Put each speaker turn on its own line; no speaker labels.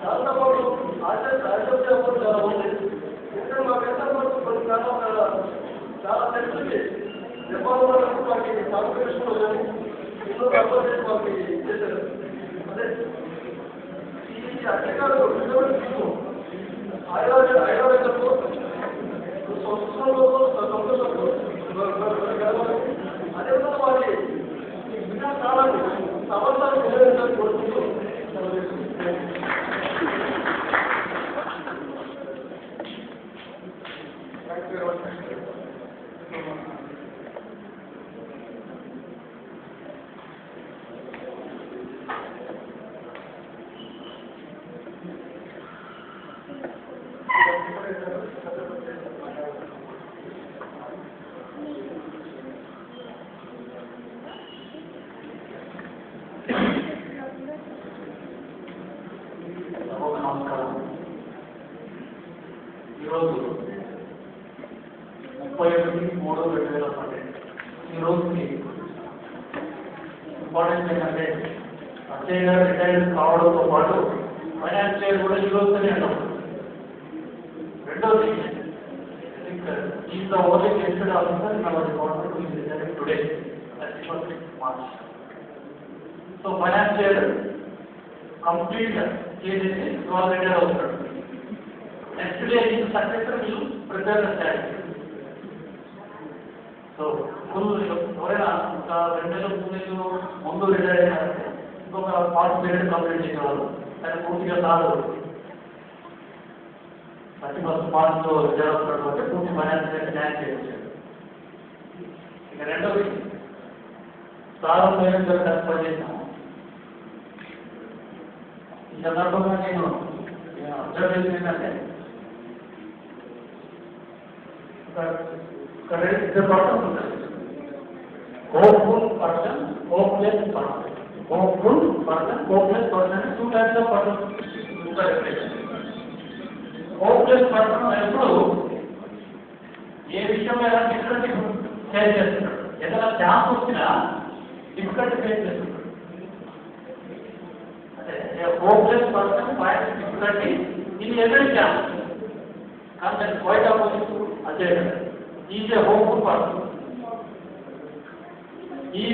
దాంతో పాటు ఆచరణ చాలా ఉంది. ఇక్కడ మాకంతా కొన్ని చాలా తెలుస్తుంది. జపాన్ వాళ్ళకి కాంపిటీషన్లో కానీ ఎన్నో అపోజిట్ వాళ్ళకి చేశారు. అదే ఈ అధికారులు రిజర్వేషన్ ఐరావేదకు సంవత్సరంలో అదేవిధంగా వారి విధానాన్ని సమాచారం నిలవేయాలని కోరుకుంటూ
నమస్కారం. ఈరోజు 31/3/2012 ఈ రోజుకి ఇంపార్టెంట్ ఏంటంటే అక్షయ్ గారు రిటైర్ కావడంతో పాటు ఫైనాన్షియల్ కూడా ఈ రోజునే అంటాం. రెండోది is the only గెస్టెడ్ officer in our department is retiring today 31st March. So financial complete చేసేసి ఇవాళ రిటైర్ అవుతాడు. Next day is successor will prepare the statue. So full ఎవరైనా ఒక 2 నెలలు ముందు రిటైర్ అయినారంటే ఇంకొక 40 పీరియడ్ కంప్లీట్ చేసేవాళ్ళు. కానీ పూర్తిగా కాదు. 31st March రిటైర్ అవుతాడు అంటే పూర్తి ఫైనాన్షియల్ న్యాయం చేయవచ్చు. ఇక రెండోది ప్రారంభమైన కష్టపడి చేసాము. ఈ సందర్భంగా నేను అబ్జర్వ్ చేసింది ఏంటంటే ఇద్దరు పర్సన్స్ ఉంటారు. Hopeful person, hopeless person. Hopeful person, hopeless person 2 types of persons ఉంటారు. హోప్లెస్ పర్సన్ ఎప్పుడు ఏ విషయంలో ఎలా డిఫికల్టీ ఫేస్ చేస్తున్నాడు, ఏదైనా ఛాన్స్ వచ్చినా డిఫికల్టీ ఫేస్ చేస్తున్నాడు. hopeless person finds difficulty in every chance. And then quite opposite to Ajay. He is a hopeful person. He